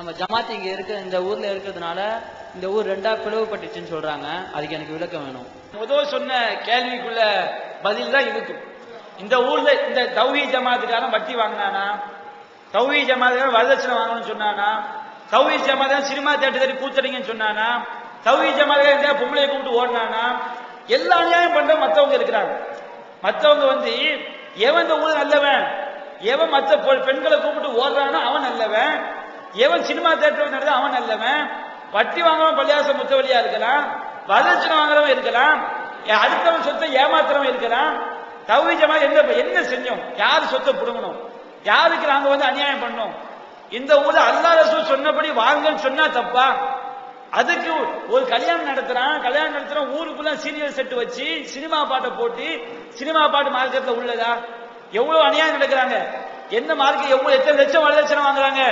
நம்ம ஜமாத் இங்க இருக்க இந்த ஊர்ல இருக்கிறதுனால இந்த ஊர் ரெண்டா பிளவுபட்டுச்சுன்னு சொல்றாங்க. அதுக்கு எனக்கு விளக்கம் வேணும். முதல் சொன்ன கேள்விக்குள்ள பதில் தான் இதுக்கு. இந்த ஊர்ல இந்த தௌஹீத் ஜமாத்துக்காரன் வட்டி வாங்கினானா, தௌஹீத் ஜமாத்துக்காரன் வரதட்சணை வாங்கணும்னு சொன்னானா, தௌஹீத் ஜமாத்துக்காரன் சினிமா தேட்டர் கூத்தடிங்கன்னு சொன்னானா, தௌஹீத் ஜமாத்துக்காரன் பொம்பளையை கூப்பிட்டு ஓடினானா, எல்லா அநியாயம் பண்ற மத்தவங்க இருக்கிறாங்க. மத்தவங்க எவன் இந்த ஊர் நல்லவன், எவன் மற்ற பெண்களை கூப்பிட்டு ஓடுறானோ அவன் நல்லவன், எவன் சினிமா தேட்டர் நடந்த அவன் நல்லவன், வட்டி வாங்குறவன் பள்ளியாச முத்தவழியா இருக்கலாம், வரதட்சணை வாங்குறவன் இருக்கலாம், அடுத்தவன் சொத்தை ஏமாத்துறவன் இருக்கலாம். தௌஹீத் ஜமாத் என்ன செஞ்சோம்? யாரு சொத்தை புடுங்கணும்? யாருக்கு நாங்க அநியாயம் பண்ணோம்? இந்த ஊர்ல அல்லாஹ் ரசூல் சொன்னபடி வாங்கன்னு சொன்னா தப்பா? அதுக்கு ஒரு கல்யாணம் நடத்துறான் ஊருக்குள்ள சீரியல் செட் வச்சு சினிமா பாட்டை போட்டு, சினிமா பாட்டு மார்க்கெட்ல உள்ளதா? எவ்வளவு அநியாயம் நடக்கிறாங்க. என்ன மார்க்கெட் எவ்வளவு எத்தனை லட்சம் வரதட்சணை வாங்குறாங்க.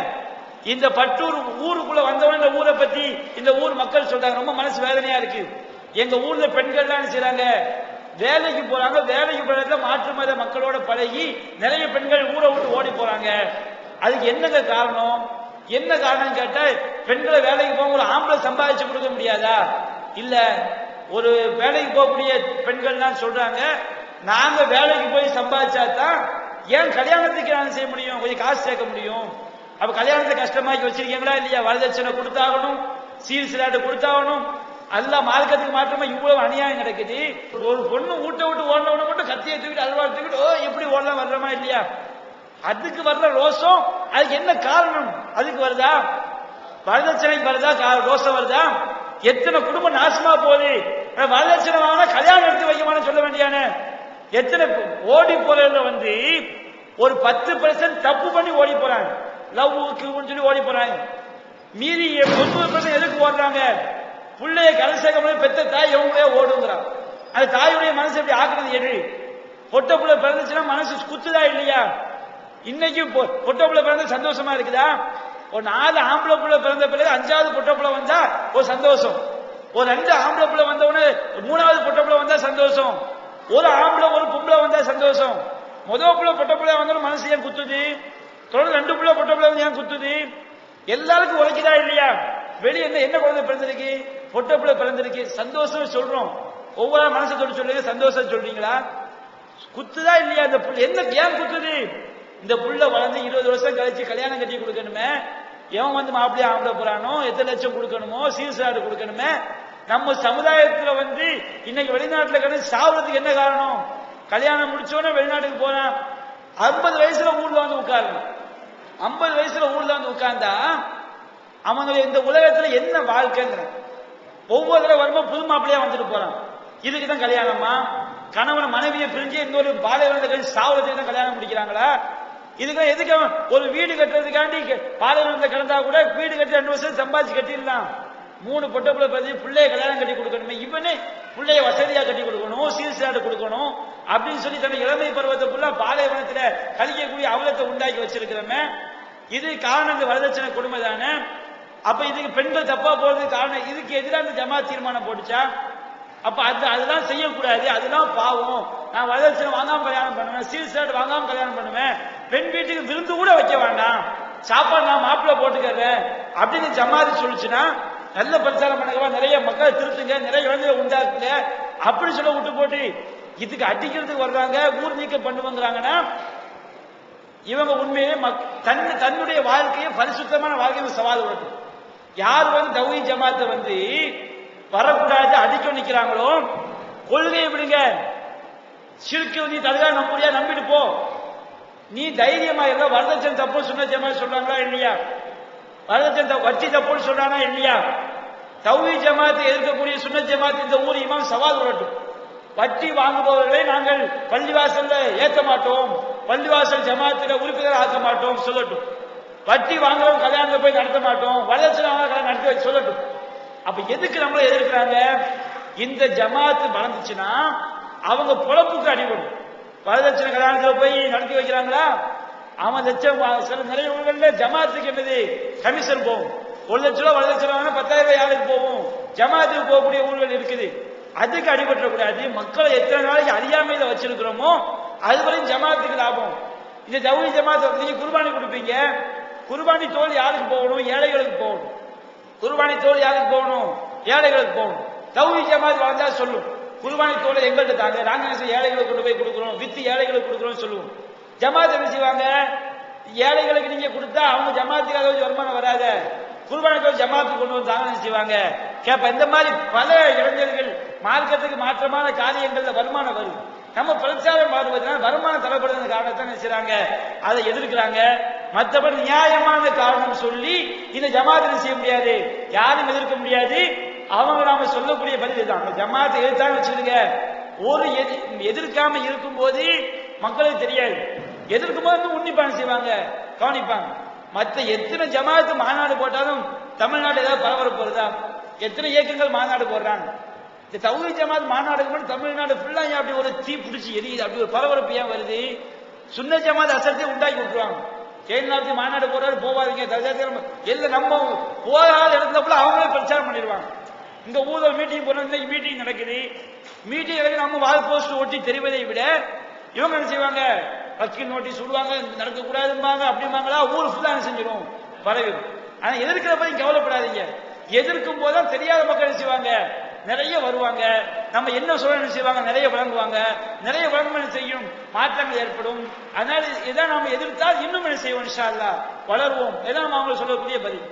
இந்த பட்டூர் ஊருக்குள்ள வந்தவன் இந்த ஊரை பத்தி இந்த ஊர் மக்கள் சொல்றாங்க. ரொம்ப மனசு வேதனையா இருக்கு. எங்க ஊர்ல பெண்கள் தான் செய்யறாங்க, வேலைக்கு போறாங்க, வேலைக்கு போறதுல மாற்று மத மக்களோட பழகி நிறைய பெண்கள் ஊரை விட்டு ஓடி போறாங்க. அதுக்கு என்னங்க காரணம்? என்ன காரணம் கேட்டா, பெண்களை வேலைக்கு போக ஒரு ஆம்பளை சம்பாதிச்சு கொடுக்க முடியாதா? இல்ல, ஒரு வேலைக்கு போகக்கூடிய பெண்கள் தான் சொல்றாங்க, நாங்க வேலைக்கு போய் சம்பாதிச்சாதான் ஏன் கல்யாணத்துக்கு நாங்க செய்ய முடியும், கொஞ்சம் காசு சேர்க்க முடியும். அப்ப கல்யாணத்தை கஷ்டமாக்கி வச்சிருக்கீங்களா இல்லையா? வரதட்சணை கொடுத்தாகணும், சீர் சிலாட்டு கொடுத்தாகணும். அல்ல மார்க்கத்துக்கு மாற்றமா இவ்வளவு அநியாயம் நடக்குது. ஒரு பொண்ணு வீட்டை விட்டு ஓடனவன மட்டும் கத்தியை தூக்கிட்டு அல்வா தூக்கிட்டு எப்படி ஓடலாம் வர்றமா இல்லையா? அதுக்கு வர்ற ரோஷம், அதுக்கு என்ன காரணம்? அதுக்கு வருதா? வரதட்சணைக்கு வருதா? ரோஷம் வருதா? எத்தனை குடும்பம் நாசமா போகுது. வரதட்சணை வாங்கினா கல்யாணம் எடுத்து வைக்கமான்னு சொல்ல வேண்டியான எத்தனை ஓடி போறதுல ஒரு 10% தப்பு பண்ணி ஓடி போறாங்க, லவ்வுக்கு சொல்லி ஓடி போறாங்க. மீதி 90% எதுக்கு ஓடுறாங்க? பிள்ளைய கரை சேர்க்க பெத்த தாய் எவங்களே ஓடுங்கிறான். அது தாயுடைய மனசு எப்படி ஆக்குறது? எது பொட்ட புள்ள பிறந்துச்சுன்னா மனசு குத்துதா இல்லையா? இன்னைக்கு பொட்ட புள்ள பிறந்த சந்தோஷமா இருக்குதா? ஒரு 4 ஆம்பளை புள்ள பிறந்த பிறகு 5வது பொட்ட புள்ள வந்தா ஒரு சந்தோஷம், ஒரு 2 ஆம்பளை புள்ள வந்தவொடனே 3வது பொட்ட புள்ள வந்தா சந்தோஷம், ஒரு ஆம்பளை ஒரு பொம்பளை வந்தா சந்தோஷம். முதல் புள்ள பொட்ட புள்ள வந்தாலும் மனசு ஏன் குத்துது? தொடர்ந்து 2 புள்ள பொட்ட புள்ள ஏன் குத்துது? எல்லாருக்கும் உழைக்குதா இல்லையா? வெளியே என்ன குழந்தை பிறந்திருக்கு? பொட்ட புள்ள பிறந்திருக்கு, சந்தோஷம் சொல்றோம். ஒவ்வொரு மனசை தொட்டு சொல்றீங்க, சந்தோஷம் சொல்றீங்களா? குத்துதா இல்லையா? இந்த புள்ள என்ன ஏன் குத்துது? இந்த புள்ள வளர்ந்து 20 வருஷம் கழிச்சு கல்யாணம் கட்டி கொடுக்கணுமே, எவன் மாப்பிள்ளையா ஆம்பளை போறானோ, எத்தனை லட்சம் கொடுக்கணுமோ, சீர்சாடு கொடுக்கணுமே. நம்ம சமுதாயத்துல இன்னைக்கு வெளிநாட்டுல கிடந்து சாவுறதுக்கு என்ன காரணம்? கல்யாணம் முடிச்சோன்னே வெளிநாட்டுக்கு போறான், 50 வயசுல ஊர்ல உட்காரணும். 50 வயசுல ஊர்ல உட்கார்ந்தா அவனுடைய இந்த உலகத்துல என்ன வாழ்க்கைங்கிற ஒவ்வொரு தடவை வரும்போது புது மாப்பிள்ளையா வந்துட்டு போறான். இதுக்குதான் கல்யாணமா? கணவன் மனைவியை பிரிஞ்சு இன்னொரு பாலைவனத்தை கழிச்சு சாவுறதுக்கு தான் கல்யாணம் முடிக்கிறாங்களா? இதுக்கு எதுக்கு ஒரு வீடு கட்டுறதுக்காண்டி பாலைவனத்தை கிடந்தா கூட வீடு கட்டி 2 வருஷம் சம்பாதிச்சு கட்டிடலாம். 3 பொட்ட பிள்ளை பத்தி பிள்ளைய கல்யாணம் கட்டி கொடுக்கணுமே, இவனே பிள்ளைய வசதியா கட்டி கொடுக்கணும், சீர்சாடு கொடுக்கணும் அப்படின்னு சொல்லி தன்னை இளமை பருவத்தை ஃபுல்லா பாலைவனத்துல கழிக்கக்கூடிய அவலத்தை உண்டாக்கி வச்சிருக்கிறோமே. இது காரணம் இந்த வரதட்சணை கொடுமை தானே. அப்ப இதுக்கு பெண்கள் தப்பா போறதுக்கு காரணம், இதுக்கு எதிராக இந்த ஜமாத் தீர்மானம் போட்டுச்சா? அப்ப அதெல்லாம் செய்யக்கூடாது, அதெல்லாம் பாவம். நான் வரதட்சணை வாங்காம கல்யாணம் பண்ணுவேன், சீர்சாடு வாங்காம கல்யாணம் பண்ணுவேன், பெண் வீட்டுக்கு விருந்து கூட வைக்க வேண்டாம், சாப்பாடு நான் மாப்பிள்ளை போட்டுக்கிறேன் அப்படின்னு ஜமாத் சொல்லிச்சுன்னா நல்ல பிரச்சாரம் பண்ணுங்க, நிறைய மக்களை திருத்துங்க, நிறைய இளைஞரை உண்டாக்குங்க அப்படி சொல்ல விட்டு போட்டு இதுக்கு அடிக்கிறதுக்கு வர்றாங்க, ஊர் நீக்கம் பண்ணுவாங்கிறாங்கன்னா இவங்க உண்மையே தன்னுடைய வாழ்க்கையை பரிசுத்தமான வாழ்க்கையை சவால் விடட்டும். யார் தௌஹீத் ஜமாத்தை வரக்கூடாது அடிக்க நிக்கிறாங்களோ, கொள்கையை விடுங்க. ஷிர்க் நீ தலகா நம்பியா நம்பிட்டு போ, நீ தைரியமா இருந்தா. வரதட்சணை தப்பு சுன்னத் ஜமாத் சொல்றாங்களா இல்லையா? வரதட்சணை வட்டி தப்புன்னு சொல்றானா இல்லையா? தௌஹீத் ஜமாத்தை எதிர்க்கக்கூடிய சுன்னத் ஜமாத் இந்த ஊர் இமாம் சவால் விடட்டும். வட்டி வாங்குபவர்களை நாங்கள் பள்ளிவாசல்ல ஏற்ற மாட்டோம், பள்ளிவாசல் ஜமாத்துல உறுப்பினர் ஆக்க மாட்டோம் சொல்லட்டும். வட்டி வாங்குறவங்க கல்யாணத்தை போய் நடத்த மாட்டோம், வரதட்சணை கல்யாணம் நடத்தி வச்சு சொல்லட்டும். அப்ப எதுக்கு நம்மள எதிர்க்கிறாங்க? இந்த ஜமாத்து வளர்ந்துச்சுன்னா அவங்க பொழப்புக்கு அடிபடும். வரதட்சணை கல்யாணத்துல போய் நடத்தி வைக்கிறாங்களா? அவன் லட்சம் சில நிறைய ஊர்கள்ல ஜமாத்துக்கு என்னது கமிஷன் போகும். 1 லட்சம் ரூபாய் வரதட்சணை 10,000 ரூபாய் யாருக்கு போகும்? ஜமாத்துக்கு போகக்கூடிய ஊர்கள் இருக்குது. அதுக்கு அடிபட்டக்கூடாது. மக்களை எத்தனை நாளைக்கு அறியாமையில வச்சிருக்கிறோமோ அதுவரையும் ஜமாத்துக்கு லாபம். இந்த தௌஹீத் ஜமாத் நீங்க குர்பானி கொடுப்பீங்க, குர்பானி தோல் யாருக்கு போகணும்? ஏழைகளுக்கு போகணும். குர்பானி தோல் யாருக்கு போகணும்? ஏழைகளுக்கு போகணும். தௌஹீத் ஜமாத் வந்தா சொல்லும், குர்பானி தோலை எங்கள்கிட்ட தாங்க, நாங்க ஏழைகளுக்கு கொண்டு போய் கொடுக்குறோம், வித்து ஏழைகளுக்கு கொடுக்குறோம் சொல்லுவோம். ஜமாத் என்ன செய்வாங்க? ஏழைகளுக்கு நீங்க கொடுத்தா அவங்க ஜமாத்துக்கு அதாவது வருமானம் வராத, குர்பானி தோல் ஜமாத்துக்கு கொண்டு வந்து தாங்க செய்வாங்க கேப்ப. இந்த மாதிரி பல இளைஞர்கள் மார்க்கத்துக்கு மாற்றமான காரியங்கள்ல வருமானம் வருது. நம்ம பிரச்சாரம் பாடுவதனால வருமானம் தரப்படுறது காரணத்தை நினைச்சாங்க, அதை எதிர்க்கிறாங்க. மற்றபடி நியாயமான காரணம் சொல்லி இந்த ஜமாத் என்ன செய்ய முடியாது, யாரும் எதிர்க்க முடியாது. அவங்க நாம சொல்லக்கூடிய பதில் தான். ஜமாத்தை எதிர்த்தான்னு வச்சுருங்க, ஒரு எதிர்க்காம இருக்கும் போது மக்களுக்கு தெரியாது, எதிர்க்கும் போது உன்னிப்பான செய்வாங்க, கவனிப்பாங்க. மற்ற எத்தனை ஜமாத்து மாநாடு போட்டாலும் தமிழ்நாடு ஏதாவது பரபரப்பு வருதா? எத்தனை இயக்கங்கள் மாநாடு போடுறாங்க. இந்த தௌஹீத் ஜமாத் மாநாடுக்கு மட்டும் தமிழ்நாடு ஃபுல்லா அப்படி ஒரு தீ பிடிச்சி எரியுது, அப்படி ஒரு பரபரப்பு ஏன் வருது? சுன்ன ஜமாத் அசத்தை உண்டாக்கி விட்டுருவாங்க. ஜெயலலிதா மாநாடு போறாரு, போவாதீங்க, எல்லாம் நம்ம போகாத இடத்துல அவங்களே பிரச்சாரம் பண்ணிடுவாங்க. இங்க ஊழல் மீட்டிங் போறது, இன்னைக்கு மீட்டிங் நடக்குது, மீட்டிங் நடக்குது, நம்ம வால் போஸ்ட் ஓட்டி தெரிவதை விட இவங்க என்ன செய்வாங்க, வக்கீல் நோட்டீஸ் விடுவாங்க, நடக்கக்கூடாதும்பாங்க, அப்படிம்பாங்களா, ஊர் ஃபுல்லா என்ன செஞ்சிடும், பரவி. ஆனா எதிர்க்கிறப்ப கவலைப்படாதீங்க, எதிர்க்கும் போதுதான் தெரியாத மக்கள் என்ன செய்வாங்க, நிறைய வருவாங்க. நம்ம என்ன சொல்ல என்ன செய்வாங்க, நிறைய வழங்குவாங்க, நிறைய வழங்குவது செய்யும், மாற்றங்கள் ஏற்படும். அதனால இதான் நாம எதிர்த்தால் இன்னும் என்ன செய்வோம், இன்ஷா அல்லாஹ் வளருவோம். இதான் அவங்களுக்கு சொல்லக்கூடிய பதில்.